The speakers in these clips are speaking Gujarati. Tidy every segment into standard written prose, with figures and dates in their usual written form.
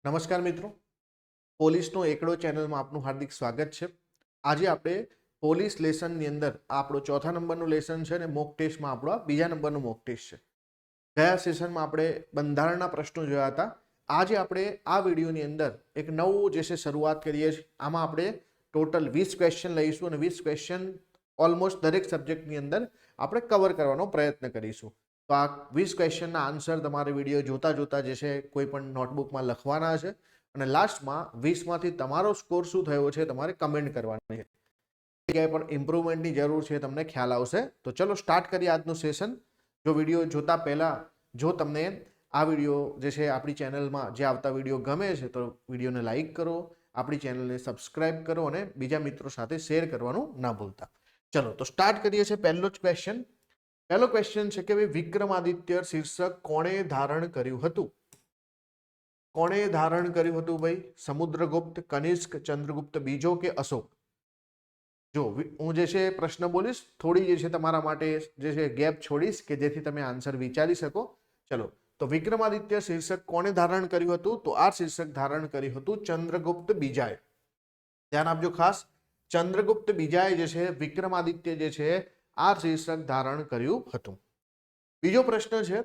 નમસ્કાર મિત્રો, પોલીસનો એકડો ચેનલમાં આપનું હાર્દિક સ્વાગત છે। આજે આપણે પોલીસ લેસનની અંદર આપણો ચોથા નંબરનું લેસન છે અને મોક ટેસ્ટમાં આપણો બીજા નંબરનું મોક ટેસ્ટ છે। ગયા સેશનમાં આપણે બંધારણના પ્રશ્નો જોયા હતા। આજે આપણે આ વિડીયોની અંદર એક નવું જે છે શરૂઆત કરીએ છીએ। આમાં આપણે ટોટલ 20 ક્વેશ્ચન લઈશું અને 20 ક્વેશ્ચન ઓલમોસ્ટ દરેક સબ્જેક્ટની અંદર આપણે કવર કરવાનો પ્રયત્ન કરીશું। તો આ 20 ક્વેશ્ચનના આન્સર તમારે વિડીયો જોતા જોતા જે છે કોઈ પણ નોટબુકમાં લખવાના છે અને લાસ્ટમાં 20માંથી તમારો સ્કોર શું થયો છે તમારે કમેન્ટ કરવાની છે। ક્યાંય પણ ઇમ્પ્રુવમેન્ટની જરૂર છે તમને ખ્યાલ આવશે। તો ચલો સ્ટાર્ટ કરીએ આજનું સેશન। જો વિડીયો જોતા પહેલાં જો તમને આ વિડીયો જે છે આપણી ચેનલમાં જે આવતા વિડીયો ગમે છે તો વિડીયોને લાઇક કરો, આપણી ચેનલને સબસ્ક્રાઇબ કરો અને બીજા મિત્રો સાથે શેર કરવાનું ના ભૂલતા। ચલો તો સ્ટાર્ટ કરીએ છીએ। પહેલો જ ક્વેશ્ચન પહેલો ક્વેશ્ચન છે કે ભાઈ વિક્રમાદિત્ય શીર્ષક કોણે ધારણ કર્યું હતું? કોણે ધારણ કર્યું હતું ભાઈ? સમુદ્રગુપ્ત, કનિષ્ક, ચંદ્રગુપ્ત બીજો કે અશોક? જો હું જે છે પ્રશ્ન બોલીશ, થોડી જે છે તમારા માટે જે છે ગેપ છોડીશ કે જેથી તમે આન્સર વિચારી શકો। ચલો તો વિક્રમાદિત્ય શીર્ષક કોણે ધારણ કર્યું હતું? તો આ શીર્ષક ધારણ કર્યું હતું ચંદ્રગુપ્ત બીજાએ। ધ્યાન આપજો ખાસ, ચંદ્રગુપ્ત બીજાએ જે છે વિક્રમાદિત્ય જે છે આ શીર્ષક ધારણ કર્યું હતું। બીજો પ્રશ્ન છે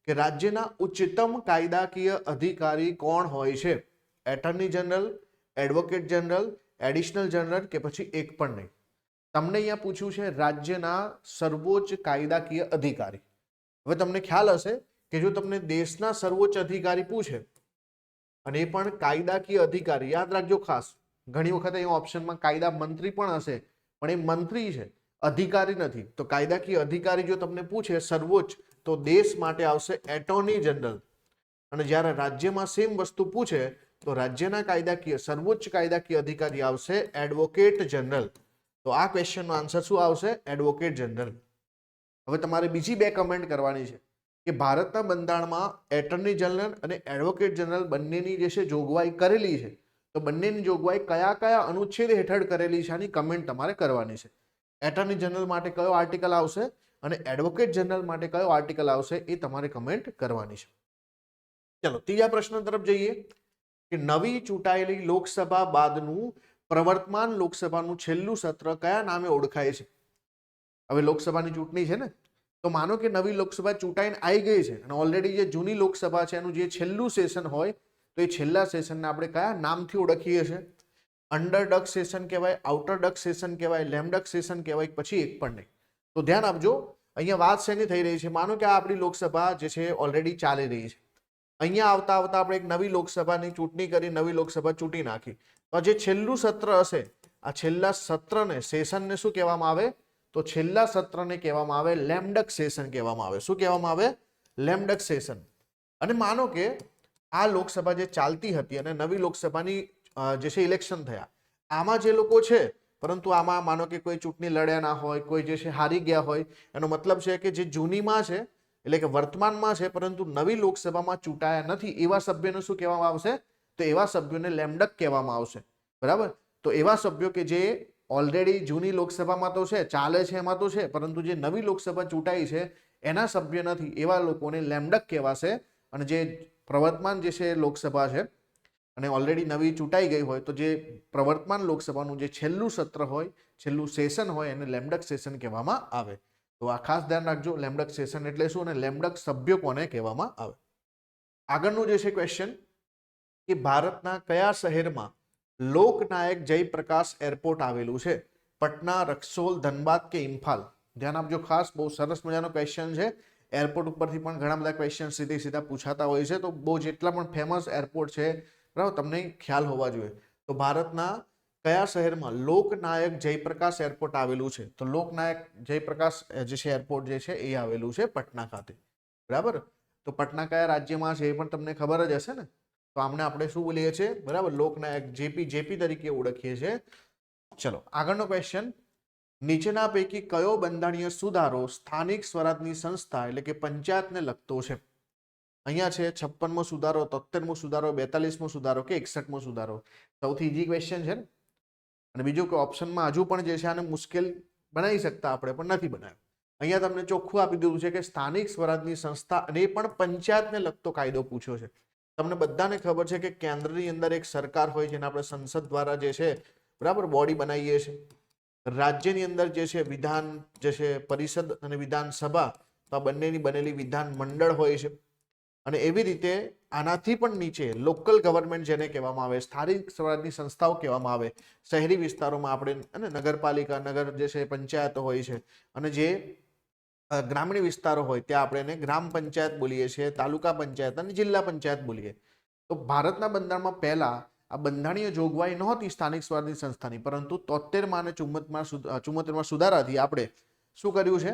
કે રાજ્યના ઉચ્ચતમ કાયદાકીય અધિકારી કોણ હોય છે? Attorney general, advocate general, additional general કે પછી એક પણ નહીં? તમને અહીંયા પૂછ્યું છે રાજ્યના સર્વોચ્ચ કાયદાકીય અધિકારી। હવે તમને ખ્યાલ હશે કે જો તમને દેશના સર્વોચ્ચ અધિકારી પૂછે અને એ પણ કાયદાકીય અધિકારી, યાદ રાખજો ખાસ, ઘણી વખત અહીંયા ઓપ્શનમાં કાયદા મંત્રી પણ હશે પણ એ મંત્રી છે, અધિકારી નથી। તો કાયદાકીય અધિકારી જો તમને પૂછે સર્વોચ્ચ તો દેશ માટે આવશે એટોર્ની જનરલ, અને જ્યારે રાજ્યમાં સેમ વસ્તુ પૂછે તો રાજ્યના કાયદાકીય સર્વોચ્ચ કાયદાકીય અધિકારી આવશે એડવોકેટ જનરલ। તો આ ક્વેશ્ચનનો આન્સર શું આવશે? Advocate general. હવે તમારે બીજી બે કમેન્ટ કરવાની છે કે ભારતના બંધારણમાં એટર્ની જનરલ અને એડવોકેટ જનરલ બંનેની જે છે જોગવાઈ કરેલી છે, તો બંનેની જોગવાઈ કયા કયા અનુચ્છેદ હેઠળ કરેલી છે આની કમેન્ટ તમારે કરવાની છે। એટર્ની જનરલ માટે કયો આર્ટિકલ આવશે અને એડવોકેટ જનરલ માટે કયો આર્ટિકલ આવશે એ તમારે કમેન્ટ કરવાની છે। ચલો ત્રીજા પ્રશ્ન તરફ જઈએ કે નવી ચૂંટાયેલી લોકસભા બાદનું પ્રવર્તમાન લોકસભાનું છેલ્લું સત્ર કયા નામે ઓળખાય છે? હવે લોકસભાની ચૂંટણી છે ને, તો માનો કે નવી લોકસભા ચૂંટાઈને આવી ગઈ છે અને ઓલરેડી જે જૂની લોકસભા છે એનું જે છેલ્લું સેશન હોય તો એ છેલ્લા સેશનને આપણે કયા નામથી ઓળખીએ છીએ? અંડર ડક સેશન કહેવાય, આઉટર ડક સેશન કહેવાય, લેમ ડક સેશન કહેવાય, પછી એક પણ નહીં? તો ધ્યાન આપજો, અહીંયા વાત શેની થઈ રહી છે? માનો કે આ આપણી લોકસભા જે છે ઓલરેડી ચાલી રહી છે, અહીંયા આવતા આવતા આપણે એક નવી લોકસભાની ચૂંટણી કરી, નવી લોકસભા ચૂંટી નાખી, તો જે છેલ્લું સત્ર હશે આ છેલ્લા સત્રને, સેશનને શું કહેવામાં આવે? તો છેલ્લા સત્રને કહેવામાં આવે લેમડક સેશન કહેવામાં આવે। શું કહેવામાં આવે? લેમડક સેશન। અને માનો કે આ લોકસભા જે ચાલતી હતી અને નવી લોકસભાની જે છે ઇલેક્શન થયા, આમાં જે લોકો છે પરંતુ આમાં માનો કે કોઈ ચૂંટણી લડ્યા ના હોય, કોઈ જે છે હારી ગયા હોય, એનો મતલબ છે કે જે જૂનીમાં છે એટલે કે વર્તમાનમાં છે પરંતુ નવી લોકસભામાં ચૂંટાયા નથી એવા સભ્યોને શું કહેવામાં આવશે? તો એવા સભ્યોને લેમડક કહેવામાં આવશે। બરાબર? તો એવા સભ્યો કે જે ઓલરેડી જૂની લોકસભામાં તો છે, ચાલે છે એમાં તો છે, પરંતુ જે નવી લોકસભા ચૂંટાઈ છે એના સભ્ય નથી, એવા લોકોને લેમડક કહેવાશે। અને જે પ્રવર્તમાન જે છે લોકસભા છે અને ઓલરેડી નવી ચૂંટાઈ ગઈ હોય તો જે પ્રવર્તમાન લોકસભાનું જે છેલ્લું સત્ર હોય, છેલ્લું સેશન હોય એને લેમડક સેશન કહેવામાં આવે। તો આ ખાસ ધ્યાન રાખજો, લેમડક સેશન એટલે શું અને લેમડક સભ્યો કોને કહેવામાં આવે। આગળનું જે છે ક્વેશ્ચન કે ભારતના કયા શહેરમાં લોકનાયક જયપ્રકાશ એરપોર્ટ આવેલું છે? પટના, રક્સોલ, ધનબાદ કે ઇમ્ફાલ? ધ્યાન આપજો ખાસ, બહુ સરસ મજાનો ક્વેશ્ચન છે। એરપોર્ટ ઉપરથી પણ ઘણા બધા ક્વેશ્ચન સીધે સીધા પૂછાતા હોય છે, તો બહુ જેટલા પણ ફેમસ એરપોર્ટ છે બરાબર તમને ખ્યાલ હોવા જોઈએ। તો ભારતના કયા શહેરમાં લોકનાયક જયપ્રકાશ એરપોર્ટ આવેલું છે? તો લોકનાયક જયપ્રકાશ જે છે એરપોર્ટ જે છે એ આવેલું છે પટના ખાતે। બરાબર? તો પટના કયા રાજ્યમાં છે એ પણ તમને ખબર જ હશે ને? તો આમને આપણે શું બોલીએ છીએ? બરાબર, લોકનાયક જેપી તરીકે ઓળખીએ છીએ। ચલો આગળનો ક્વેશ્ચન, નીચેના પૈકી કયો બંધારણીય સુધારો સ્થાનિક સ્વરાજની સંસ્થા એટલે કે પંચાયતને લગતો છે? અહીંયા છે 56મો સુધારો, 73મો સુધારો, 42મો સુધારો કે 61મો સુધારો? સૌથી ઈઝી ક્વેશ્ચન છે ને? અને બીજું કે ઓપ્શનમાં હજુ પણ જે છે આને મુશ્કેલ બનાવી શકતા આપણે, પણ નથી બનાવ્યું। અહીંયા તમને ચોખ્ખું આપી દીધું છે કે સ્થાનિક સ્વરાજની સંસ્થા અને એ પણ પંચાયતને લગતો કાયદો પૂછ્યો છે। તમને બધાને ખબર છે કે કેન્દ્રની અંદર એક સરકાર હોય છે, આપણે સંસદ દ્વારા જે છે બરાબર બોડી બનાવીએ છીએ. રાજ્યની અંદર જે છે વિધાન જે છે પરિષદ અને વિધાનસભા, તો આ બંનેની બનેલી વિધાન મંડળ હોય છે. અને એવી રીતે આનાથી પણ નીચે લોકલ ગવર્મેન્ટ જેને કહેવામાં આવે, સ્થાનિક સ્વરાજની સંસ્થાઓ કહેવામાં આવે. શહેરી વિસ્તારોમાં આપણે અને નગરપાલિકા, નગર જે છે પંચાયતો હોય છે, અને જે ગ્રામીણ વિસ્તારો હોય ત્યાં આપણે એને ગ્રામ પંચાયત બોલીએ છીએ, તાલુકા પંચાયત અને જિલ્લા પંચાયત બોલીએ. તો ભારતના બંધારણમાં પહેલા આ બંધારણીય જોગવાઈ નહોતી સ્થાનિક સ્વરાજની સંસ્થાની, પરંતુ 73માં અને 74માં સુધારાથી આપણે શું કર્યું છે?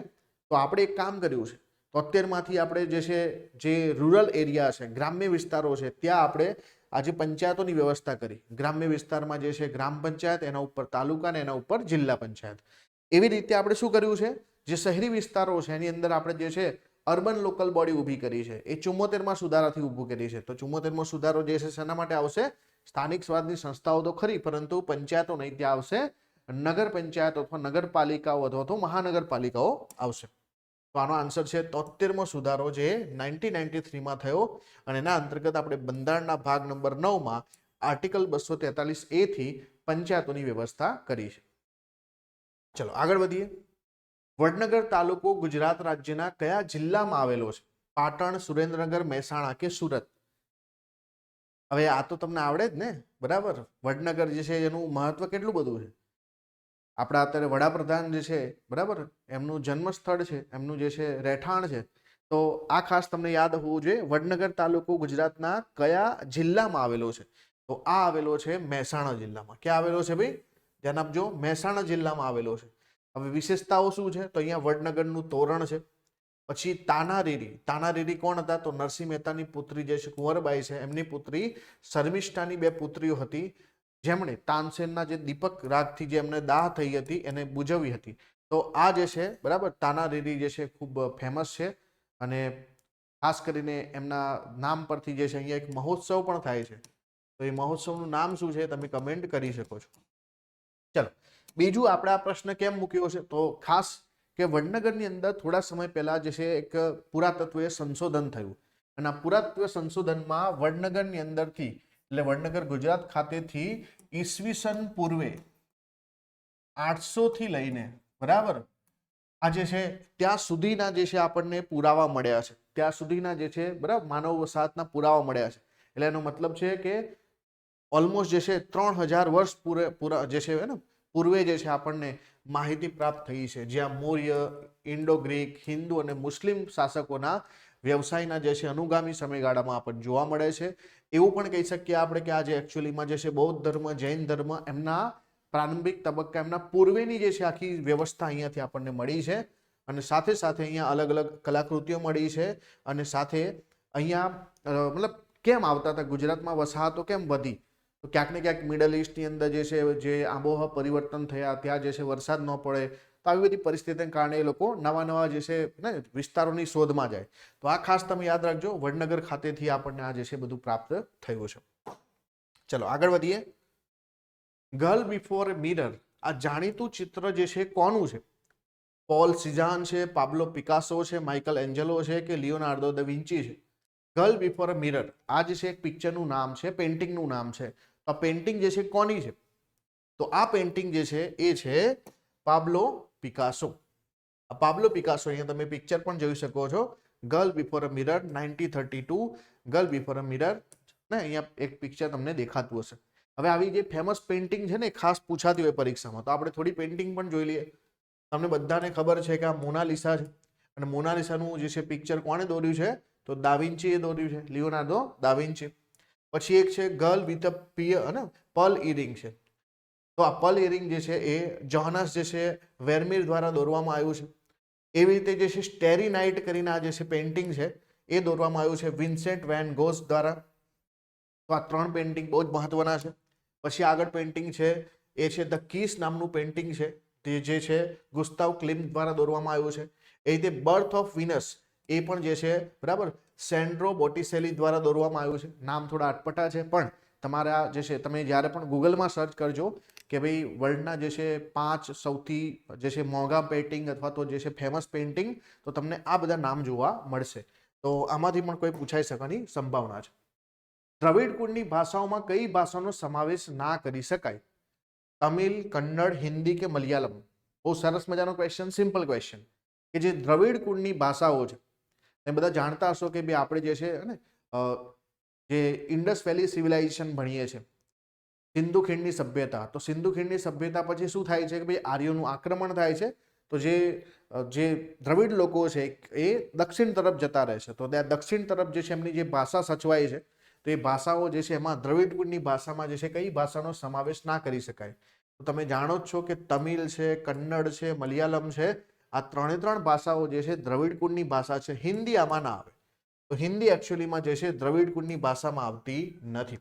તો આપણે એક કામ કર્યું છે. 73માંથી આપણે જે છે જે રૂરલ એરિયા છે, ગ્રામ્ય વિસ્તારો છે, ત્યાં આપણે આજે પંચાયતોની વ્યવસ્થા કરી. ગ્રામ્ય વિસ્તારમાં જે છે ગ્રામ પંચાયત, એના ઉપર તાલુકા અને એના ઉપર જિલ્લા પંચાયત. એવી રીતે આપણે શું કર્યું છે? જે શહેરી વિસ્તારો છે એની અંદર આપણે જે છે અર્બન લોકલ બોડી ઊભી કરી છે, એ 74માં સુધારાથી ઊભું કરી છે. તો 74મો સુધારો જે છે શેના માટે આવશે? સ્થાનિક સ્વરાજની સંસ્થાઓ તો ખરી, પરંતુ પંચાયતો નહીં, ત્યાં આવશે નગર પંચાયત અથવા નગરપાલિકાઓ અથવા તો મહાનગરપાલિકાઓ આવશે. તો આનો આન્સર છે 73મો સુધારો, જે 1993માં થયો. અને એના અંતર્ગત આપણે બંધારણના ભાગ નંબર 9માં આર્ટિકલ 243A થી પંચાયતોની વ્યવસ્થા કરી છે. ચલો આગળ વધીએ. વડનગર તાલુકો ગુજરાત રાજ્યના કયા જિલ્લામાં આવેલો છે? પાટણ, સુરેન્દ્રનગર, મહેસાણા કે સુરત? હવે આ તો તમને આવડે જ ને, બરાબર. વડનગર જે છે એનું મહત્વ કેટલું બધું છે. આપણા અત્યારે વડાપ્રધાન જે છે બરાબર, એમનું જન્મ સ્થળ છે, એમનું જે છે રહેઠાણ છે. તો આ ખાસ તમને યાદ હોવું જોઈએ. વડનગર તાલુકો ગુજરાતના કયા જિલ્લામાં આવેલો છે? તો આ આવેલો છે મહેસાણા જિલ્લામાં. ક્યાં આવેલો છે ભાઈ? ધ્યાન આપજો, મહેસાણા જિલ્લામાં આવેલો છે. હવે વિશેષતાઓ શું છે? તો અહીંયા વડનગરનું તોરણ છે. પછી તાનારીરી. તાનારીરી કોણ હતા? તો નરસિંહ મહેતાની પુત્રી જે છે કુંવરબાઈ છે, એમની પુત્રી શર્મિષ્ઠાની 2 પુત્રીઓ હતી, જેમણે તાનસેનના જે દીપક રાગથી જે એમને દાહ થઈ હતી એને બુજવી હતી. તો આ જે છે બરાબર તાનારીરી જે છે ખૂબ ફેમસ છે. અને ખાસ કરીને એમના નામ પરથી જે છે અહીંયા એક મહોત્સવ પણ થાય છે. તો એ મહોત્સવનું નામ શું છે? તમે કમેન્ટ કરી શકો છો. ચલો બીજું, આપણે આ પ્રશ્ન કેમ મૂક્યો છે? તો ખાસ કે વડનગરની અંદર થોડા સમય પહેલા જે છે એક પુરાતત્વીય સંશોધન થયું, અને આ પુરાતત્વ સંશોધનમાં વડનગરની અંદરથી, એટલે વડનગર ગુજરાત ખાતેથી ઈસવીસન પૂર્વે 800 થી લઈને બરાબર આ જે છે ત્યાં સુધીના જે છે આપણને પુરાવા મળ્યા છે. ત્યાં સુધીના જે છે બરાબર માનવ વસાહતના પુરાવા મળ્યા છે. એટલે એનો મતલબ છે કે ઓલમોસ્ટ જે છે 3000 વર્ષ પૂરા જે છે ને પૂર્વે જે છે આપણને માહિતી પ્રાપ્ત થઈ છે, જ્યાં મૌર્ય, ઇન્ડો ગ્રીક, હિન્દુ અને મુસ્લિમ શાસકોના વ્યવસાયના જે છે અનુગામી સમયગાળામાં આપણને જોવા મળે છે. એવું પણ કહી શકીએ આપણે કે આ જે એકચ્યુઅલીમાં જે છે બૌદ્ધ ધર્મ, જૈન ધર્મ, એમના પ્રારંભિક તબક્કા, એમના પૂર્વેની જે છે આખી વ્યવસ્થા અહીંયાથી આપણને મળી છે. અને સાથે સાથે અહીંયા અલગ અલગ કલાકૃતિઓ મળી છે. અને સાથે અહીંયા મતલબ કેમ આવતા હતા ગુજરાતમાં, વસાહતો કેમ વધી? તો ક્યાંક ને ક્યાંક મિડલ ઇસ્ટની અંદર જે છે જે આબોહવા પરિવર્તન થયા, ત્યાં જે છે વરસાદ ન પડે, તો આવી બધી પરિસ્થિતિને કારણે એ લોકો નવા નવા જે છે ને વિસ્તારોની શોધમાં જાય. તો આ ખાસ તમે યાદ રાખજો, વડનગર ખાતેથી આપણને આ જે છે બધું પ્રાપ્ત થયું છે. ચલો આગળ વધીએ. ગર્લ બિફોર એ મિરર, આ જાણીતું ચિત્ર જે છે કોનું છે? પોલ સિઝાન છે, પાબ્લો પિકાસો છે, માઇકલ એન્જેલો છે કે લિયોનાર્ડો દ વિન્ચી છે? ગર્લ બિફોર અ મિરર આ જે છે એક પિક્ચરનું નામ છે, પેઇન્ટિંગનું નામ છે. તો આ પેઇન્ટિંગ જે છે કોની છે? તો આ પેઇન્ટિંગ જે છે એ છે પાબ્લો પિકાસો. આ પાબ્લો પિકાસો, અહીંયા તમે પિક્ચર પણ જોઈ શકો છો, ગર્લ બિફોર અ મિરર 1932, ગર્લ બિફોર અ મિરર ને અહીંયા એક પિક્ચર તમને દેખાતું હશે. હવે આવી જે ફેમસ પેઇન્ટિંગ છે ને ખાસ પૂછાતી હોય પરીક્ષામાં, તો આપણે થોડી પેઇન્ટિંગ પણ જોઈ લઈએ. તમને બધાને ખબર છે કે આ મોનાલિસા છે, અને મોનાલિસાનું જે છે પિક્ચર કોણે દોર્યું છે? તો દાવિન્ચીએ દોર્યું છે, લિયોનાર્ડો દા વિન્ચી. પછી એક છે girl with a Perl earring છે. તો આ પર્લ ઇયરિંગ જે છે એ જોહાનસ જે છે વેરમીર દ્વારા દોરવામાં આવ્યું છે. એવી રીતે જે છે સ્ટેરી નાઇટ કરીને આ જે છે પેઇન્ટિંગ છે એ દોરવામાં આવ્યું છે વિન્સેન્ટ વેન ગોસ દ્વારા. તો આ 3 પેઇન્ટિંગ બહુ જ મહત્વના છે. પછી આગળ પેઇન્ટિંગ છે એ છે ધ કિસ નામનું પેઇન્ટિંગ છે, તે જે છે ગુસ્તાવ ક્લિમ્ટ દ્વારા દોરવામાં આવ્યું છે. એ રીતે બર્થ ઓફ વિનસ એ પણ જે છે બરાબર સેન્ડ્રો બોટિસેલી દ્વારા દોરવામાં આવ્યું છે. નામ થોડા અટપટા છે, પણ તમારા જે છે તમે જ્યારે પણ ગૂગલમાં સર્ચ કરજો કે ભાઈ વર્લ્ડના જે છે 5 સૌથી જે છે મોંઘા પેઇન્ટિંગ અથવા તો જે છે ફેમસ પેઇન્ટિંગ, તો તમને આ બધા નામ જોવા મળશે. તો આમાંથી પણ કોઈ પૂછાઈ શકવાની સંભાવના છે. દ્રવિડ કુળની ભાષાઓમાં કઈ ભાષાનો સમાવેશ ના કરી શકાય? તમિલ, કન્નડ, હિન્દી કે મલયાલમ? બહુ સરસ મજાનો ક્વેશ્ચન, સિમ્પલ ક્વેશ્ચન, કે જે દ્રવિડ કુળની ભાષાઓ છે એ બધા જાણતા હશો કે ભાઈ આપણે જે છે ને જે ઇન્ડસ વેલી સિવિલાઇઝેશન ભણીએ છીએ, સિંધુ ખીણની સભ્યતા, તો સિંધુ ખીણની સભ્યતા પછી શું થાય છે કે ભાઈ આર્યોનું આક્રમણ થાય છે, તો જે દ્રવિડ લોકો છે એ દક્ષિણ તરફ જતા રહે છે, તો ત્યાં દક્ષિણ તરફ જે છે એમની જે ભાષા સચવાય છે, તો એ ભાષાઓ જે છે એમાં દ્રવિડ કુળની ભાષામાં જે છે કઈ ભાષાનો સમાવેશ ના કરી શકાય? તો તમે જાણો જ છો કે તમિલ છે, કન્નડ છે, મલયાલમ છે, આ ત્રણ ભાષાઓ જે છે દ્રવિડ કુળની ભાષા છે. હિન્દી આમાં ના આવે, તો હિન્દી એકચ્યુઅલીમાં જે છે દ્રવિડ કુળની ભાષામાં આવતી નથી.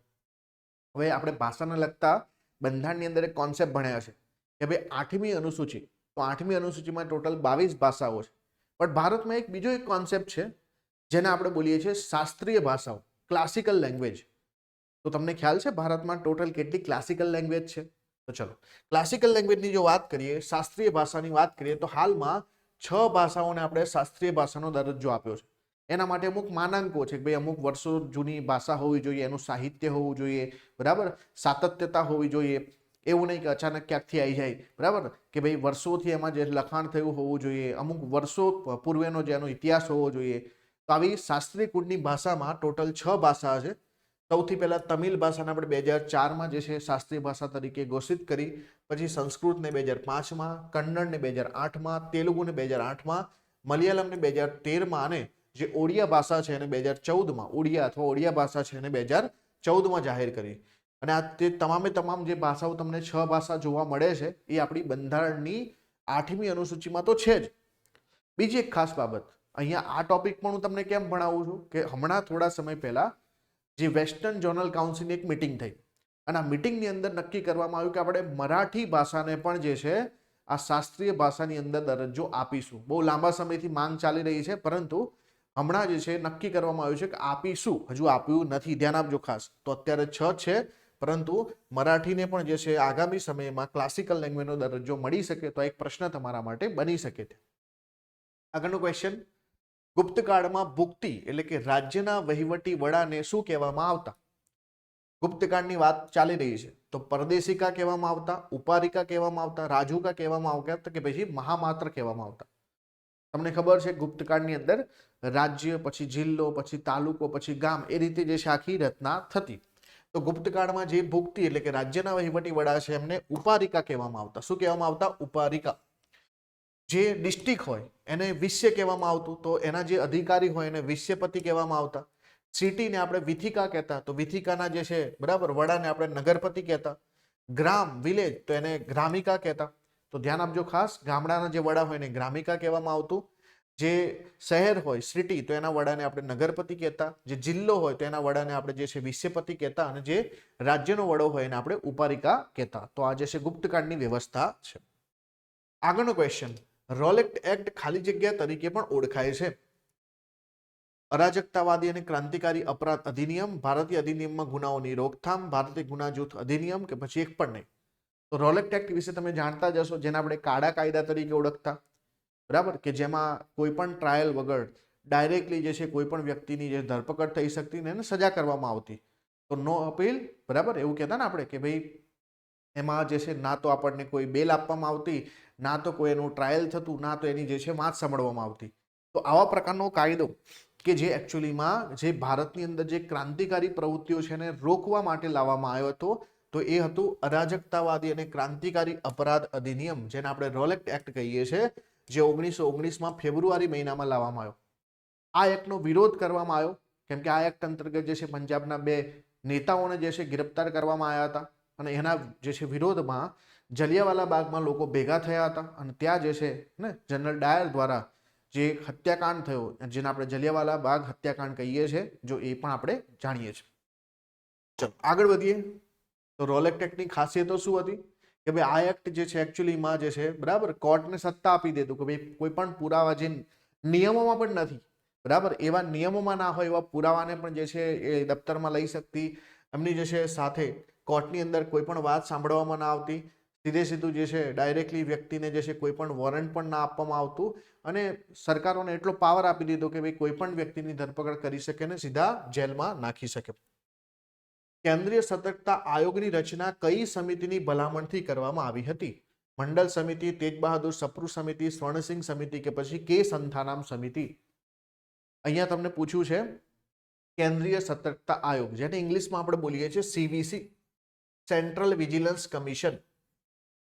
હવે આપણે ભાષાને લગતા બંધારણની અંદર એક કોન્સેપ્ટ ભણ્યા છે કે ભાઈ 8મી અનુસૂચિ, તો 8મી અનુસૂચિમાં ટોટલ 22 ભાષાઓ છે, પણ ભારતમાં એક બીજો એક કોન્સેપ્ટ છે જેને આપણે બોલીએ છીએ શાસ્ત્રીય ભાષાઓ, ક્લાસિકલ લેંગ્વેજ. તો તમને ખ્યાલ છે ભારતમાં ટોટલ કેટલી ક્લાસિકલ લેંગ્વેજ છે? તો ચલો ક્લાસિકલ લેંગ્વેજની જો વાત કરીએ, શાસ્ત્રીય ભાષાની વાત કરીએ, તો હાલમાં 6 ભાષાઓને આપણે શાસ્ત્રીય ભાષાનો દરજ્જો આપ્યો છે. એના માટે અમુક માનાંકો છે કે ભાઈ અમુક વર્ષો જૂની ભાષા હોવી જોઈએ, એનું સાહિત્ય હોવું જોઈએ, બરાબર, સાતત્યતા હોવી જોઈએ, એવું નહીં કે અચાનક ક્યાંકથી આવી જાય, બરાબર, કે ભાઈ વર્ષોથી એમાં જે લખાણ થયું હોવું જોઈએ, અમુક વર્ષો પૂર્વેનો જેનો ઇતિહાસ હોવો જોઈએ. તો આવી શાસ્ત્રીય કુળની ભાષામાં ટોટલ 6 ભાષા છે. સૌથી પહેલા તમિલ ભાષાને આપણે 2004માં જે છે શાસ્ત્રીય ભાષા તરીકે ઘોષિત કરી, પછી સંસ્કૃતને 2005માં, કન્નડને 2008માં, તેલુગુને 2008માં, મલયાલમને 2013માં, અને જે ઓડિયા ભાષા છે એને 2014માં, ઓડિયા અથવા ઓડિયા ભાષા છે એને 2014માં જાહેર કરી. અને આ તે તમામ જે ભાષાઓ તમને 6 ભાષા જોવા મળે છે એ આપણી બંધારણની 8મી અનુસૂચિમાં તો છે જ. બીજી એક ખાસ બાબત, અહીંયા આ ટોપિક પણ હું તમને કેમ ભણાવું છું કે હમણાં થોડા સમય પહેલા જે વેસ્ટર્ન જોનલ કાઉન્સિલની એક મિટિંગ થઈ, અને આ મિટિંગની અંદર નક્કી કરવામાં આવ્યું કે આપણે મરાઠી ભાષાને પણ જે છે આ શાસ્ત્રીય ભાષાની અંદર દરજ્જો આપીશું. બહુ લાંબા સમયથી માંગ ચાલી રહી છે, પરંતુ હમણાં જે છે નક્કી કરવામાં આવ્યું છે કે આપીશું, હજુ આપ્યું નથી, ધ્યાન આપજો ખાસ. તો અત્યારે 6 છે, પરંતુ મરાઠીને પણ જે છે આગામી સમયમાં ક્લાસિકલ લેંગ્વેજનો દરજ્જો મળી શકે, તો એક પ્રશ્ન તમારા માટે બની શકે છે. આગળનો ક્વેશ્ચન, ગુપ્તકાળમાં ભુક્તિ એટલે કે રાજ્યના વહીવટી વડાને શું કહેવામાં આવતા? ગુપ્તકાળની વાત ચાલી રહી છે, તો પરદેશિકા કહેવામાં આવતા, ઉપારિકા કહેવામાં આવતા, રાજુકા કહેવામાં આવતા, કે પછી મહામાત્ર કહેવામાં આવતા? તમને ખબર છે ગુપ્તકાળની અંદર રાજ્ય, પછી જિલ્લો, પછી તાલુકો, પછી ગામ, એ રીતે જે છે આખી રચના થતી. તો ગુપ્તકાળમાં જે ભુક્તિ એટલે કે રાજ્યના વહીવટી વડા છે એમને ઉપારિકા કહેવામાં આવતા. શું કહેવામાં આવતા? ઉપારિકા. જે ડિસ્ટ્રિક્ટ હોય એને વિશ્ય કહેવામાં આવતું, તો એના જે અધિકારી હોય એને વિશ્યપતિ કહેવામાં આવતા. સિટીને આપણે વિથિકા કહેતા, તો વિથિકાના જે છે બરાબર વડાને આપણે નગરપતિ કહેતા. ગ્રામ, વિલેજ, તો એને ગ્રામિકા કહેતા. તો ધ્યાન આપજો ખાસ, ગામડાના જે વડા હોય એને ગ્રામિકા કહેવામાં આવતું. જે શહેર હોય સિટી, તો એના વડાને આપણે નગરપતિ કહેતા. જે જિલ્લો હોય તો એના વડાને આપણે જે છે વિશ્યપતિ કહેતા, અને જે રાજ્યનો વડો હોય એને આપણે ઉપારિકા કહેતા. તો આ જે છે ગુપ્તકાળની વ્યવસ્થા છે. આગળનો ક્વેશ્ચન, રોલેટ એક્ટ ખાલી જગ્યા તરીકે પણ ઓળખાય છે. અરાજકતાવાદી અને ક્રાંતિકારી અપરાધ અધિનિયમ, ભારતીય અધિનિયમમાં ગુનાઓની રોકથામ, ભારતીય ગુના જૂથ અધિનિયમ, કે પછી એક પણ નહીં? તો રોલેટ એક્ટ વિશે તમે જાણતા જ હશો, જેને આપણે કાળા કાયદા તરીકે ઓળખતા, બરાબર, કે જેમાં કોઈ પણ ટ્રાયલ વગર ડાયરેક્ટલી જે છે કોઈ પણ વ્યક્તિની જે ધરપકડ થઈ શકતી ને એને સજા કરવામાં આવતી. તો નો અપીલ, બરાબર, એવું કહેતા ને આપણે કે ભાઈ એમાં જે છે ના તો આપણને કોઈ બેલ આપવામાં આવતી, ના તો કોઈ એનું ટ્રાયલ થતું, ના તો એની જે છે વાત સાંભળવામાં આવતી. તો આવા પ્રકારનો કાયદો કે જે એકચ્યુઅલીમાં જે ભારતની અંદર જે ક્રાંતિકારી પ્રવૃત્તિઓ છે એને રોકવા માટે લાવવામાં આવ્યો હતો, તો એ હતું અરાજકતાવાદી અને ક્રાંતિકારી અપરાધ અધિનિયમ, જેને આપણે રોલેટ એક્ટ કહીએ છીએ, જે 1919માં ફેબ્રુઆરી મહિનામાં લાવવામાં આવ્યો. આ એક્ટનો વિરોધ કરવામાં આવ્યો, કેમ કે આ એક્ટ અંતર્ગત જે છે પંજાબના 2 નેતાઓને જે છે ગિરફ્તાર કરવામાં આવ્યા હતા, અને એના જે છે વિરોધમાં જલિયાવાલા બાગમાં લોકો ભેગા થયા હતા, અને ત્યાં જે છે ને જનરલ ડાયર દ્વારા જે હત્યાકાંડ થયો, જેને આપણે જલિયાવાલા બાગ હત્યાકાંડ કહીએ છીએ, જો એ પણ આપણે જાણીએ છીએ. ચલો આગળ વધીએ. તો રોલેટ એક્ટની ખાસિયતો શું હતી? કે ભાઈ આ એક્ટ જે છે એકચ્યુઅલીમાં જે છે બરાબર કોર્ટને સત્તા આપી દેતું કે ભાઈ કોઈ પણ પુરાવા જે નિયમોમાં પણ નથી, બરાબર, એવા નિયમોમાં ના હોય એવા પુરાવાને પણ જે છે એ દફતરમાં લઈ શકતી. એમની જે છે સાથે કોર્ટની અંદર કોઈ પણ વાત સાંભળવામાં ના આવતી, સીધું જે છે ડાયરેક્ટલી વ્યક્તિને જે છે કોઈ પણ વોરંટ પણ ના આપવામાં આવતું, અને સરકારોને એટલો પાવર આપી દીધો કે ભાઈ કોઈ પણ વ્યક્તિની ધરપકડ કરી શકે ને સીધા જેલમાં નાખી શકે. કેન્દ્રીય સતર્કતા આયોગની રચના કઈ સમિતિની ભલામણથી કરવામાં આવી હતી? મંડળ સમિતિ, તેજ બહાદુર સપ્રુ સમિતિ, સ્વર્ણસિંહ સમિતિ કે પછી કે સંથાનામ સમિતિ? અહીંયા તમને પૂછ્યું છે કેન્દ્રીય સતર્કતા આયોગ, જેને ઇંગ્લિશમાં આપણે બોલીએ છીએ સીવીસી, સેન્ટ્રલ વિજિલન્સ કમિશન.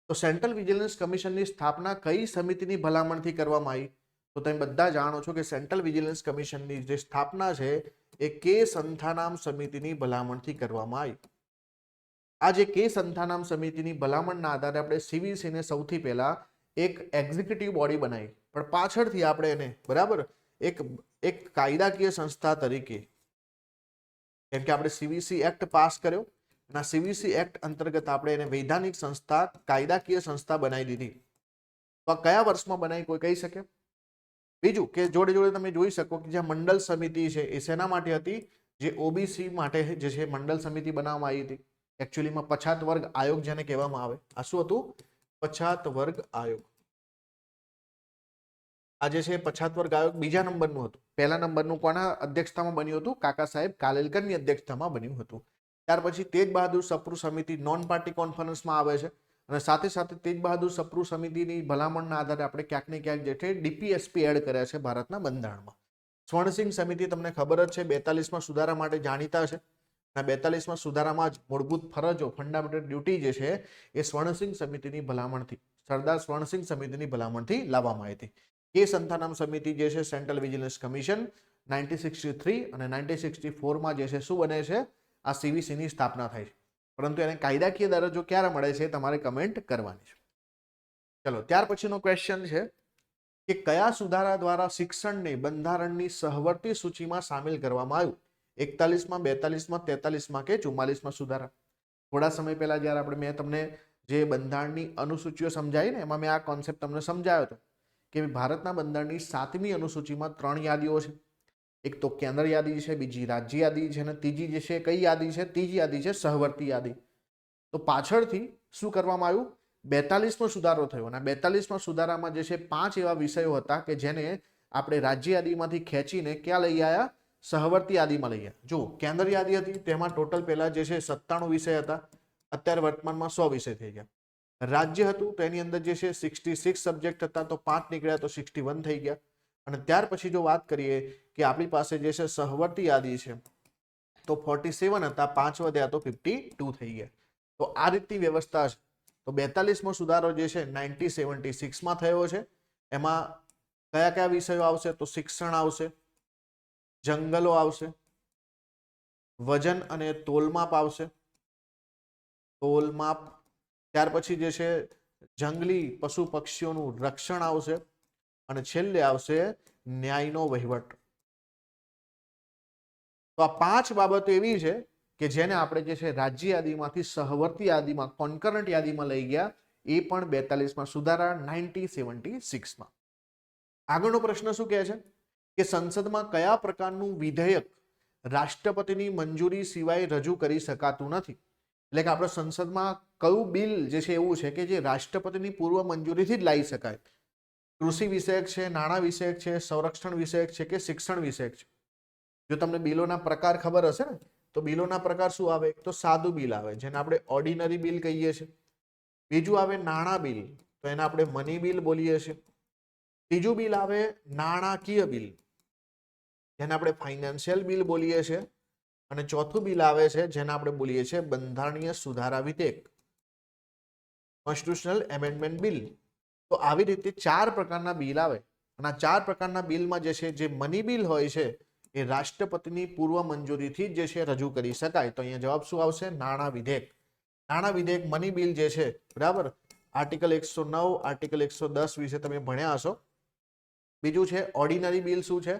તો સેન્ટ્રલ વિજિલન્સ કમિશનની સ્થાપના કઈ સમિતિની ભલામણથી કરવામાં આવી? તો તમે બધા જાણો છો કે સેન્ટ્રલ વિજિલન્સ કમિશનની જે સ્થાપના છે એ કે સંથાનામ સમિતિની ભલામણથી કરવામાં આવી. આ જે કે સંથાનામ સમિતિની ભલામણના આધારે આપણે સીવીસીને સૌથી પહેલા એક એક્ઝિક્યુટિવ બોડી બનાવી, પણ પાછળથી આપણે એને બરાબર એક કાયદાકીય સંસ્થા તરીકે, કેમ કે આપણે સીવીસી એક્ટ પાસ કર્યો અને સીવીસી એક્ટ અંતર્ગત આપણે એને વૈધાનિક સંસ્થા, કાયદાકીય સંસ્થા બનાવી દીધી. તો આ કયા વર્ષમાં બનાવી કોઈ કહી શકે? બીજું કે જોડે જોડે તમે જોઈ શકો કે જે મંડળ સમિતિ છે એ શેના માટે હતી? જે ઓબીસી માટે જે છે મંડળ સમિતિ બનાવવામાં આવી હતી. એકચ્યુઅલીમાં પછાત વર્ગ આયોગ જેને કહેવામાં આવે. આ શું હતું? પછાત વર્ગ આયોગ. આ જે છે પછાત વર્ગ આયોગ બીજા નંબરનું હતું. પહેલા નંબરનું કોના અધ્યક્ષતામાં બન્યું હતું? કાકા સાહેબ કાલેલકરની અધ્યક્ષતામાં બન્યું હતું. ત્યાર પછી તેજ બહાદુર સપ્રુ સમિતિ નોન પાર્ટી કોન્ફરન્સમાં આવે છે અને સાથે સાથે તેજ બહાદુર સપ્રુ સમિતિની ભલામણના આધારે આપણે ક્યાંક ને ક્યાંક જે છે ડીપીએસપી એડ કર્યા છે ભારતના બંધારણમાં. સ્વર્ણસિંહ સમિતિ તમને ખબર જ છે 42માં સુધારા માટે જાણીતા છે અને 42માં સુધારામાં જ મૂળભૂત ફરજો, ફંડામેન્ટલ ડ્યુટી જે છે એ સ્વર્ણસિંહ સમિતિની ભલામણથી, સરદાર સ્વર્ણસિંહ સમિતિની ભલામણથી લાવવામાં આવી હતી. કે સંથાનામ સમિતિ જે છે સેન્ટ્રલ વિજિલન્સ કમિશન 1963 અને 1964માં જે છે શું બને છે? આ સીવીસીની સ્થાપના થાય છે. પરંતુ એને કાયદાકીય દરજ્જો ક્યારે મળે છે તમારે કમેન્ટ કરવાની છે. ચલો ત્યાર પછીનો ક્વેશ્ચન છે કે કયા સુધારા દ્વારા શિક્ષણને બંધારણની સહવર્તી સૂચિમાં સામેલ કરવામાં આવ્યું? 41માં, 42માં, 43માં કે 44માં સુધારા? થોડા સમય પહેલા જ્યારે મેં તમને જે બંધારણની અનુસૂચિઓ સમજાવી ને એમાં મેં આ કોન્સેપ્ટ તમને સમજાવ્યો હતો કે ભારતના બંધારણની 7મી અનુસૂચિમાં 3 યાદીઓ છે. એક તો કેન્દ્ર યાદી છે, બીજી રાજ્ય યાદી છે અને ત્રીજી જે છે કઈ યાદી છે? ત્રીજી યાદી છે સહવર્તી યાદી. તો પાછળથી શું કરવામાં આવ્યું? 42મો સુધારો થયો અને 42મા સુધારામાં જે છે 5 એવા વિષયો હતા કે જેને આપણે રાજ્ય યાદીમાંથી ખેંચીને ક્યાં લઈ આવ્યા? સહવર્તી યાદીમાં લઈ આવ્યા. જો કેન્દ્ર યાદી હતી તેમાં ટોટલ પહેલા જે છે 97 વિષય હતા, અત્યારે વર્તમાનમાં 100 વિષય થઈ ગયા. રાજ્ય હતું તો એની અંદર જે છે 66 સબ્જેક્ટ હતા, તો 5 નીકળ્યા તો 61 થઈ ગયા. અને ત્યાર પછી જો વાત કરીએ કે આપણી પાસે જે છે સહવર્તી યાદી છે તો 47 હતા, 5 વધ્યા તો 52 થઈ ગયા. તો આ રીતની વ્યવસ્થા છે. તો 42મો સુધારો જે છે 1976માં થયો છે. એમાં કયા કયા વિષયો આવશે? તો શિક્ષણ આવશે, જંગલો આવશે, વજન અને તોલમાપ આવશે, તોલમાપ. ત્યાર પછી જે છે જંગલી પશુ પક્ષીઓનું રક્ષણ આવશે અને છેલ્લે આવશે ન્યાયનો વહીવટ. તો આ 5 બાબતો એવી છે કે જેને આપણે જે છે રાજ્ય યાદીમાંથી સહવર્તી યાદીમાં, કોન્કરન્ટ યાદીમાં લઈ ગયા, એ પણ 42માં સુધારા 1976માં. આગળનો પ્રશ્ન શું કહે છે કે સંસદમાં કયા પ્રકારનું વિધેયક રાષ્ટ્રપતિની મંજૂરી સિવાય રજૂ કરી શકાતું નથી? એટલે કે આપણે સંસદમાં કયું બિલ જે છે એવું છે કે જે રાષ્ટ્રપતિની પૂર્વ મંજૂરીથી જ લાવી શકાય? કૃષિ વિષયક છે, નાણાં વિષયક છે, સંરક્ષણ વિષયક છે કે શિક્ષણ વિષયક છે? જો તમને બિલોના પ્રકાર ખબર હશે ને તો બિલોના પ્રકાર શું આવે? એક તો સાદું બિલ આવે જેને આપણે ઓર્ડિનરી બિલ કહીએ છીએ. બીજું આવે નાણાં બિલ, તો એને આપણે મની બિલ બોલીએ છીએ. ત્રીજું બિલ આવે નાણાકીય બિલ, જેને આપણે ફાઇનાન્શિયલ બિલ બોલીએ છીએ. અને ચોથું બિલ આવે છે જેને આપણે બોલીએ છીએ બંધારણીય સુધારા વિધેયક, કોન્સ્ટિટ્યુશનલ એમેન્ડમેન્ટ બિલ. તો આવી રીતે 4 પ્રકારના બિલ આવે અને આ 4 પ્રકારના બિલમાં જે છે જે મની બિલ હોય છે એ રાષ્ટ્રપતિની પૂર્વ મંજૂરીથી જે છે રજૂ કરી શકાય. તો અહીંયા જવાબ શું આવશે? નાણાં વિધેયક. નાણાં વિધેયક મની બિલ જે છે બરાબર, આર્ટિકલ 109, આર્ટિકલ 110 વિશે તમે ભણ્યા હશો. બીજું છે ઓર્ડિનરી બિલ. શું છે?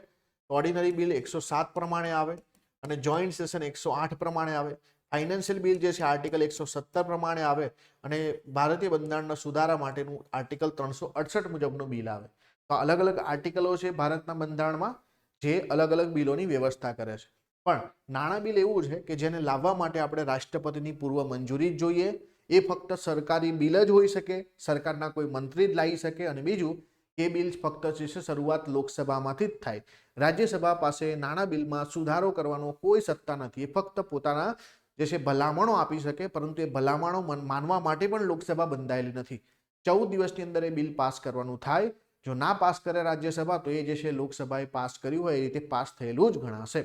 ઓર્ડિનરી બિલ 107 પ્રમાણે આવે અને જોઈન્ટ સેશન 108 પ્રમાણે આવે. ફાઇનાન્શિયલ બિલ જે છે આર્ટિકલ 117 પ્રમાણે આવે અને ભારતીય બંધારણના સુધારા માટેનું આર્ટિકલ 368 મુજબનું બિલ આવે. તો અલગ અલગ આર્ટિકલો છે ભારતના બંધારણમાં જે અલગ અલગ બિલોની વ્યવસ્થા કરે છે. પણ નાણાં બિલ એવું છે કે જેને લાવવા માટે આપણે રાષ્ટ્રપતિની પૂર્વ મંજૂરી જ જોઈએ. એ ફક્ત સરકારી બિલ જ હોઈ શકે, સરકારના કોઈ મંત્રી જ લાવી શકે. અને બીજું એ બિલ ફક્ત જે છે શરૂઆત લોકસભામાંથી જ થાય. રાજ્યસભા પાસે નાણાં બિલમાં સુધારો કરવાનો કોઈ સત્તા નથી. એ ફક્ત પોતાના જે છે ભલામણો આપી શકે, પરંતુ એ ભલામણો માનવા માટે પણ લોકસભા બંધાયેલી નથી. 14 દિવસની અંદર એ બિલ પાસ કરવાનું થાય. જો ના પાસ કરે રાજ્યસભા તો એ જે છે લોકસભાએ પાસ કર્યું હોય એ રીતે પાસ થયેલું જ ગણાશે.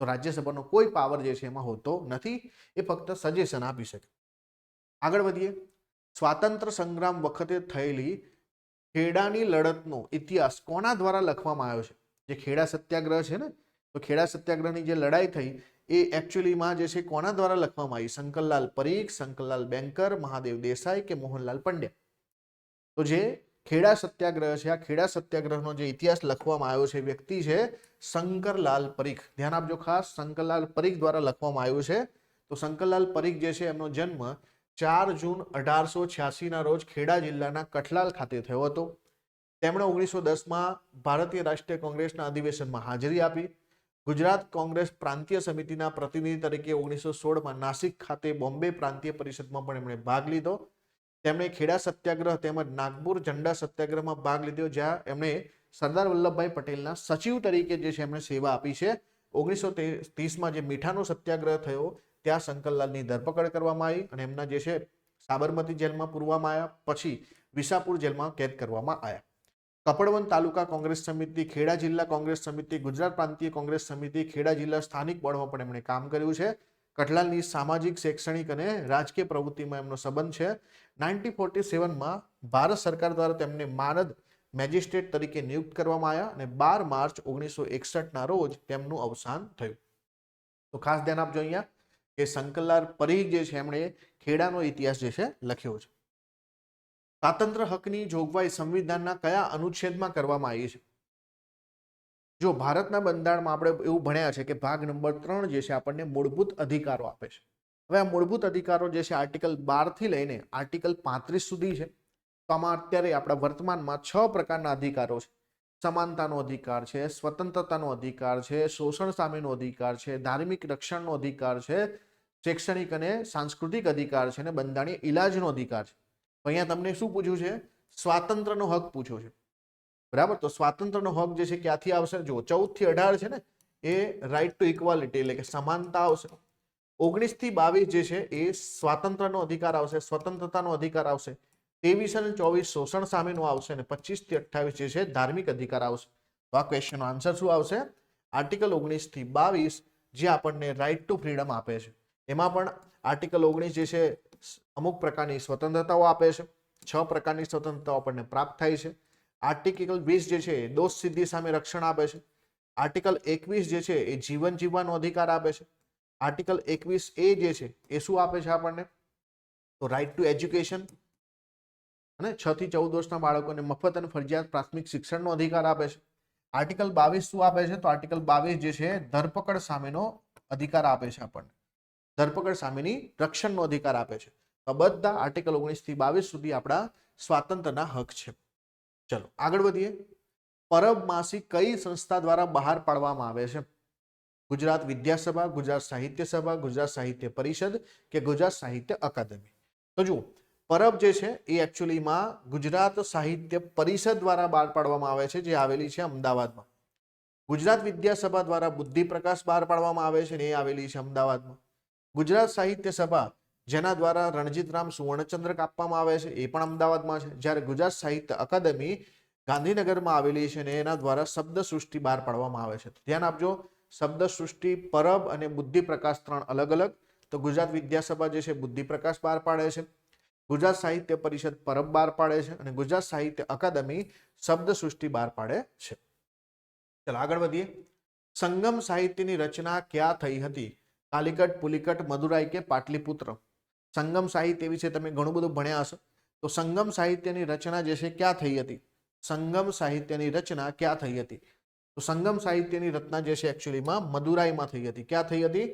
તો રાજ્યસભાનો કોઈ પાવર જે છે એમાં હોતો નથી, એ ફક્ત સજેશન આપી શકે. આગળ વધીએ. સ્વાતંત્ર્ય સંગ્રામ વખતે થયેલી ખેડાની લડતનો ઇતિહાસ કોના દ્વારા લખવામાં આવ્યો છે? જે ખેડા સત્યાગ્રહ છે ને, તો ખેડા સત્યાગ્રહની જે લડાઈ થઈ એ એકચ્યુઅલીમાં જે છે કોના દ્વારા લખવામાં આવી? શંકરલાલ પરીખ, શંકરલાલ બેંકર, મહાદેવ દેસાઈ કે મોહનલાલ પંડ્યા? તો જે ખેડા સત્યાગ્રહ છે, આ ખેડા સત્યાગ્રહનો જે ઇતિહાસ લખવામાં આવ્યો છે વ્યક્તિ છે શંકરલાલ પરીખ. ધ્યાન આપજો ખાસ, શંકરલાલ પરીખ દ્વારા લખવામાં આવ્યું છે. તો શંકરલાલ પરીખ જે છે એમનો જન્મ 4 જૂન 1886 ના રોજ ખેડા જિલ્લાના કઠલાલ ખાતે થયો હતો. તેમણે 1910માં ભારતીય રાષ્ટ્રીય કોંગ્રેસના અધિવેશનમાં હાજરી આપી. ગુજરાત કોંગ્રેસ પ્રાંતીય સમિતિના પ્રતિનિધિ તરીકે 1916માં નાસિક ખાતે બોમ્બે પ્રાંતીય પરિષદમાં પણ એમણે ભાગ લીધો. તેમણે ખેડા સત્યાગ્રહ તેમજ નાગપુર ઝંડા સત્યાગ્રહમાં ભાગ લીધો, જ્યાં એમણે સરદાર વલ્લભભાઈ પટેલના સચિવ તરીકે જે છે એમણે સેવા આપી છે. 1930માં જે મીઠાનો સત્યાગ્રહ થયો ત્યાં શંકરલાલની ધરપકડ કરવામાં આવી અને એમના જે છે સાબરમતી જેલમાં પૂરવામાં આવ્યા, પછી વિસાપુર જેલમાં કેદ કરવામાં આવ્યા. કપડવંત તાલુકા કોંગ્રેસ સમિતિ, ખેડા જિલ્લા કોંગ્રેસ સમિતિ, ગુજરાત પ્રાંતીય કોંગ્રેસ સમિતિ, ખેડા જિલ્લા સ્થાનિક બોર્ડમાં પણ એમણે કામ કર્યું છે. કઠલાલની સામાજિક, શૈક્ષણિક અને રાજકીય પ્રવૃત્તિમાં એમનો સંબંધ છે. 1947માં ભારત સરકાર દ્વારા તેમને માનદ મેજિસ્ટ્રેટ તરીકે નિયુક્ત કરવામાં આવ્યા અને 12 માર્ચ 1961ના રોજ તેમનું અવસાન થયું. તો ખાસ ધ્યાન આપજો અહીંયા કે શંકરલાલ પરીખ જે છે એમણે ખેડાનો ઇતિહાસ જે છે લખ્યો છે. સ્વાતંત્ર્ય હકની જોગવાઈ સંવિધાનના કયા અનુચ્છેદમાં કરવામાં આવી છે? જો ભારતના બંધારણમાં આપણે એવું ભણ્યા છે કે ભાગ નંબર 3 જે છે આપણને મૂળભૂત અધિકારો આપે છે. હવે આ મૂળભૂત અધિકારો જે છે આર્ટિકલ 12 થી લઈને આર્ટિકલ 35 સુધી છે. તો આમાં અત્યારે આપણા વર્તમાનમાં 6 પ્રકારના અધિકારો છે. સમાનતાનો અધિકાર છે, સ્વતંત્રતાનો અધિકાર છે, શોષણ સામેનો અધિકાર છે, ધાર્મિક રક્ષણનો અધિકાર છે, શૈક્ષણિક અને સાંસ્કૃતિક અધિકાર છે અને બંધારણીય ઇલાજનો અધિકાર છે. તો અહીંયા તમને શું પૂછ્યું છે? સ્વાતંત્ર્યનો હક પૂછ્યો છે. બરાબર, તો સ્વાતંત્ર્યનો હક જે છે ક્યાંથી આવશે? જો 14 થી 18 છે ને એ રાઇટ ટુ ઇક્વાલિટી એટલે કે સમાનતા આવશે. 19 થી 22 જે છે એ સ્વાતંત્ર્યનો અધિકાર આવશે, સ્વતંત્રતાનો અધિકાર આવશે. 23 અને 24 શોષણ સામેનો આવશે અને 25 થી 28 જે છે ધાર્મિક અધિકાર આવશે. તો આ ક્વેશ્ચનનો આન્સર શું આવશે? આર્ટિકલ 19 થી 22 જે આપણને રાઇટ ટુ ફ્રીડમ આપે છે. એમાં પણ આર્ટિકલ 19 જે છે અમુક પ્રકારની સ્વતંત્રતાઓ આપે છે. 6 પ્રકારની સ્વતંત્રતાઓ આપણને પ્રાપ્ત થાય છે. આર્ટિકલ 20 જે છે એ દોષ સિદ્ધિ સામે રક્ષણ આપે છે. આર્ટિકલ 21 જે છે એ જીવન જીવવાનો અધિકાર આપે છે. આર્ટિકલ 21A જે છે એ શું આપે છે આપણને? તો રાઇટ ટુ એજ્યુકેશન અને 6 થી 14 વર્ષના બાળકોને મફત અને ફરજિયાત પ્રાથમિક શિક્ષણનો અધિકાર આપે છે. આર્ટિકલ 22 શું આપે છે? તો આર્ટિકલ 22 જે છે ધરપકડ સામેનો અધિકાર આપે છે આપણને. ધરપકડ સામેની રક્ષણનો અધિકાર આપે છે. તો બધા આર્ટિકલ 19 થી 22 સુધી આપણા સ્વાતંત્ર્યના હક છે. ચલો આગળ વધીએ. પરબ માસિક કઈ સંસ્થા દ્વારા બહાર પાડવામાં આવે છે? ગુજરાત વિદ્યાસભા, ગુજરાત સાહિત્ય સભા, ગુજરાત સાહિત્ય પરિષદ કે ગુજરાત સાહિત્ય અકાદમી? તો જુઓ, પરબ જે છે એ એકચ્યુઅલીમાં ગુજરાત સાહિત્ય પરિષદ દ્વારા બહાર પાડવામાં આવે છે, જે આવેલી છે અમદાવાદમાં. ગુજરાત વિદ્યાસભા દ્વારા બુદ્ધિ પ્રકાશ બહાર પાડવામાં આવે છે, એ આવેલી છે અમદાવાદમાં. ગુજરાત સાહિત્ય સભા જેના દ્વારા રણજીતરામ સુવર્ણચંદ્રક આપવામાં આવે છે એ પણ અમદાવાદમાં છે. જ્યારે ગુજરાત સાહિત્ય અકાદમી ગાંધીનગરમાં આવેલી છે અને એના દ્વારા શબ્દ સૃષ્ટિ બહાર પાડવામાં આવે છે. ધ્યાન આપજો, શબ્દ સૃષ્ટિ, પરબ અને બુદ્ધિ પ્રકાશ 3 અલગ અલગ. તો ગુજરાત વિદ્યાસભા જે છે બુદ્ધિ પ્રકાશ બહાર પાડે છે, ગુજરાત સાહિત્ય પરિષદ પરબ બહાર પાડે છે અને ગુજરાત સાહિત્ય અકાદમી શબ્દ સૃષ્ટિ બહાર પાડે છે. ચાલો આગળ વધીએ. સંગમ સાહિત્યની રચના ક્યાં થઈ હતી? કાલિકટ, પુલિકટ, મદુરાઈ કે પાટલીપુત્ર? સંગમ સાહિત્ય વિશે તમે ઘણું બધું ભણ્યા હશો. તો સંગમ સાહિત્યની રચના જે છે ક્યાં થઈ હતી? સંગમ સાહિત્યની રચના ક્યાં થઈ હતી? તો સંગમ સાહિત્યની રચના જે છે એકચ્યુઅલીમાં મદુરાઈમાં થઈ હતી. ક્યાં થઈ હતી?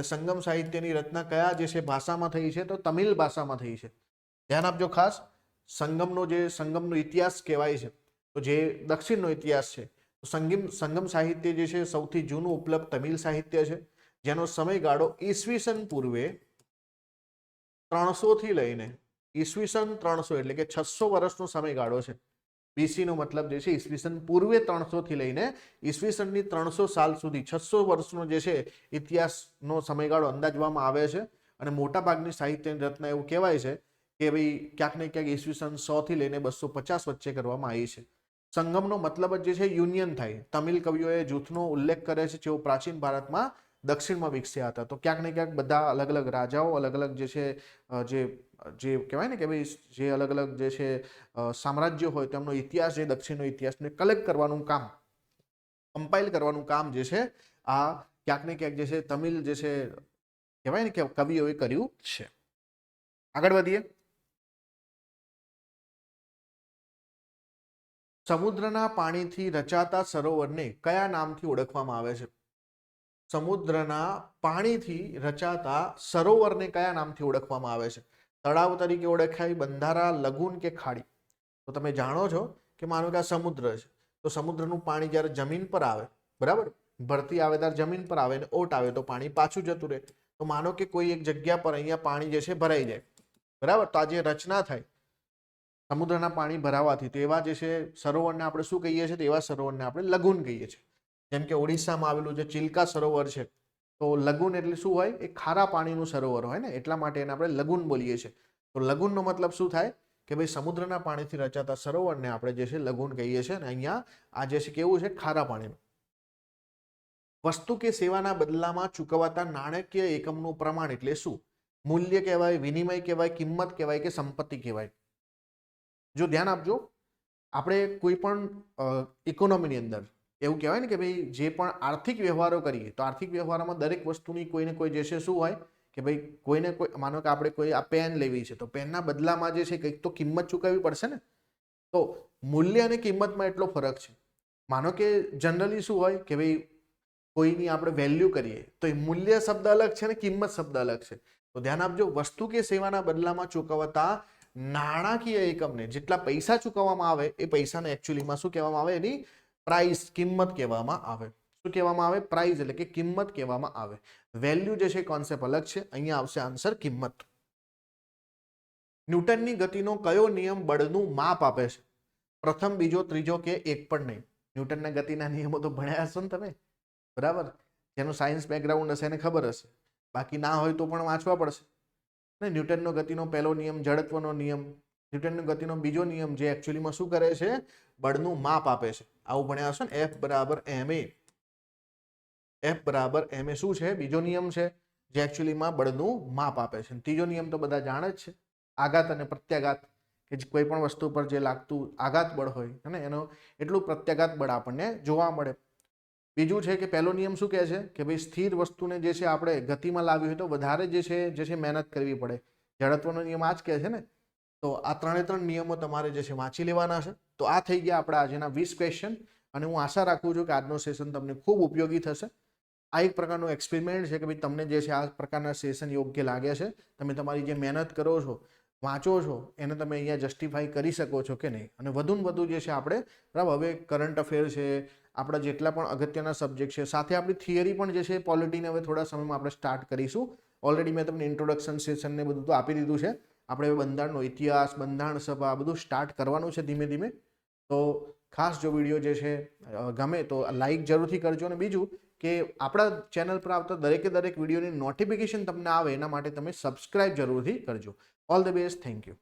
સંગમ સાહિત્યની રચના કયા જે છે ભાષામાં થઈ છે? તો તમિલ ભાષામાં થઈ છે. ધ્યાન આપજો ખાસ. સંગમનો ઇતિહાસ કહેવાય છે, તો જે દક્ષિણનો ઇતિહાસ છે, તો સંગમ સાહિત્ય જે છે સૌથી જૂનું ઉપલબ્ધ તમિલ સાહિત્ય છે, જેનો સમયગાળો ઈસવીસન પૂર્વે 300 થી લઈને ઈસવીસન 300 એટલે કે 600 વર્ષનો સમયગાળો છે. BC નો મતલબ જે છે ઈસવીસન પૂર્વે 300 થી લઈને ઈસવીસનની 300 સાલ સુધી 600 વર્ષનો જે છે ઇતિહાસનો સમયગાળો અંદાજવામાં આવે છે અને મોટાભાગની સાહિત્યની રચના એવું કહેવાય છે કે ભાઈ ક્યાંક ને ક્યાંક ઈસવીસન 100 થી લઈને 250 વચ્ચે કરવામાં આવી છે. સંગમનો મતલબ જ જે છે યુનિયન થાય. તમિલ કવિઓએ જૂથનો ઉલ્લેખ કરે છે જેઓ પ્રાચીન ભારતમાં દક્ષિણમાં વિકસ્યા હતા. તો ક્યાંક ને ક્યાંક બધા અલગ અલગ રાજાઓ અલગ અલગ જે છે જે કહેવાય ને કે ભાઈ જે અલગ અલગ જે છે સામ્રાજ્યો હોય તેમનો ઇતિહાસ જે દક્ષિણનો ઇતિહાસને કલેક્ટ કરવાનું કામ, કમ્પાઇલ કરવાનું કામ જે છે આ ક્યાંક ને ક્યાંક જે છે તમિલ જે છે કહેવાય ને કે કવિઓએ કર્યું છે. આગળ વધીએ. સમુદ્રના પાણીથી રચાતા સરોવરને કયા નામથી ઓળખવામાં આવે છે? સમુદ્રના પાણીથી રચાતા સરોવરને કયા નામથી ઓળખવામાં આવે છે? તળાવ તરીકે ઓળખાય, બંધારા, લગુન કે ખાડી? તો તમે જાણો છો કે માનો કે આ સમુદ્ર છે, તો સમુદ્રનું પાણી જ્યારે જમીન પર આવે, બરાબર, ભરતી આવે ત્યારે જમીન પર આવે ને ઓટ આવે તો પાણી પાછું જતું રહે. તો માનો કે કોઈ એક જગ્યા પર અહીંયા પાણી જે છે ભરાઈ જાય, બરાબર, તો આ જે રચના થાય સમુદ્રના પાણી ભરાવાથી, તો એવા જે છે સરોવરને આપણે શું કહીએ છીએ? તો એવા સરોવરને આપણે લગુન કહીએ છીએ. જેમ કે ઓડિશામાં આવેલું જે ચિલ્કા સરોવર છે, તો લગુન એટલે શું હોય? એ ખારા પાણીનું સરોવર હોય ને, એટલા માટે એને આપણે લગુન બોલીએ છીએ. તો લગુનનો મતલબ શું થાય કે ભાઈ સમુદ્રના પાણીથી રચાતા સરોવરને આપણે જે છે લગુન કહીએ છીએ. અને અહીંયા આ જે છે કેવું છે? ખારા પાણીનું. વસ્તુ કે સેવાના બદલામાં ચૂકવાતા નાણાકીય એકમનું પ્રમાણ એટલે શું? મૂલ્ય કહેવાય, વિનિમય કહેવાય, કિંમત કહેવાય કે સંપત્તિ કહેવાય? જો ધ્યાન આપજો, આપણે કોઈ પણ ઇકોનોમીની અંદર એવું કહેવાય ને કે ભાઈ જે પણ આર્થિક વ્યવહારો કરીએ તો આર્થિક વ્યવહારોમાં દરેક વસ્તુની કોઈને કોઈ જે છે શું હોય કે ભાઈ કોઈને કોઈ, માનો કે આપણે કોઈ આ પેન લેવી છે તો પેનના બદલામાં જે છે કંઈક તો કિંમત ચૂકવવી પડશે ને. તો મૂલ્ય અને કિંમતમાં એટલો ફરક છે. માનો કે જનરલી શું હોય કે ભાઈ કોઈની આપણે વેલ્યુ કરીએ તો એ મૂલ્ય શબ્દ અલગ છે અને કિંમત શબ્દ અલગ છે. તો ધ્યાન આપજો, વસ્તુ કે સેવાના બદલામાં ચૂકવતા નાણાકીય એકમને જેટલા પૈસા ચૂકવવામાં આવે એ પૈસાને એકચ્યુઅલીમાં શું કહેવામાં આવે? એની પ્રાઇસ, કિંમત કહેવામાં આવે. શું કહેવામાં આવે? પ્રાઇસ એટલે કે કિંમત કહેવામાં આવે. વેલ્યુ જે છે કોન્સેપ્ટ અલગ છે. અહીંયા આવશે આન્સર કિંમત. ન્યૂટનની ગતિનો કયો નિયમ બળનું માપ આપે છે? પ્રથમ, બીજો, ત્રીજો કે એક પણ નહીં? ન્યૂટનના ગતિના નિયમો તો ભણ્યા હશો ને તમે, બરાબર? જેનું સાયન્સ બેકગ્રાઉન્ડ હશે એને ખબર હશે, બાકી ના હોય તો પણ વાંચવા પડશે. ન્યૂટનનો ગતિનો પહેલો નિયમ જડત્વનો નિયમ. ન્યૂટનનો ગતિનો બીજો નિયમ જે એકચ્યુઅલીમાં શું કરે છે? બળનું માપ આપે છે. આવું ભણ્યા હશો ને, F બરાબર ma. F બરાબર ma શું છે? બીજો નિયમ છે જે એકચ્યુઅલીમાં બળનું માપ આપે છે. ત્રીજો નિયમ તો બધા જાણે જ છે, આઘાત અને પ્રત્યાઘાત, કે કોઈ પણ વસ્તુ પર જે લાગતું આઘાત બળ હોય અને એનો એટલું પ્રત્યાઘાત બળ આપણને જોવા મળે. બીજું છે કે પહેલો નિયમ શું કહે છે કે ભાઈ સ્થિર વસ્તુને જે છે આપણે ગતિમાં લાવવી હોય તો વધારે જે છે મહેનત કરવી પડે. જડત્વનો નિયમ આ જ કહે છે ને. તો આ ત્રણ નિયમો તમારે જે છે વાંચી લેવાના છે. તો આ થઈ ગયા આપણા આજના 20 ક્વેશ્ચન અને હું આશા રાખું છું કે આજનો સેશન તમને ખૂબ ઉપયોગી થશે. આ એક પ્રકારનો એક્સપેરિમેન્ટ છે કે ભાઈ તમને જે છે આ પ્રકારના સેશન યોગ્ય લાગે છે, તમે તમારી જે મહેનત કરો છો, વાંચો છો, એને તમે અહીંયા જસ્ટિફાઈ કરી શકો છો કે નહીં. અને વધુને વધુ જે છે આપણે, બરાબર, હવે કરંટ અફેર છે, આપણા જેટલા પણ અગત્યના સબ્જેક્ટ છે, સાથે આપણી થિયરી પણ જે છે પોલિટીને હવે થોડા સમયમાં આપણે સ્ટાર્ટ કરીશું. ઓલરેડી મેં તમને ઇન્ટ્રોડક્શન સેશન ને બધું તો આપી દીધું છે. આપણે બંધારણનો ઇતિહાસ, બંધારણ સભા બધું સ્ટાર્ટ કરવાનું છે ધીમે ધીમે. તો ખાસ જો વિડીયો જે છે ગમે તો લાઈક જરૂરથી કરજો. અને બીજું કે આપણા ચેનલ પર આવતા દરેકે દરેક વિડીયોની નોટિફિકેશન તમને આવે એના માટે તમે સબસ્ક્રાઇબ જરૂરથી કરજો. All the best. Thank you.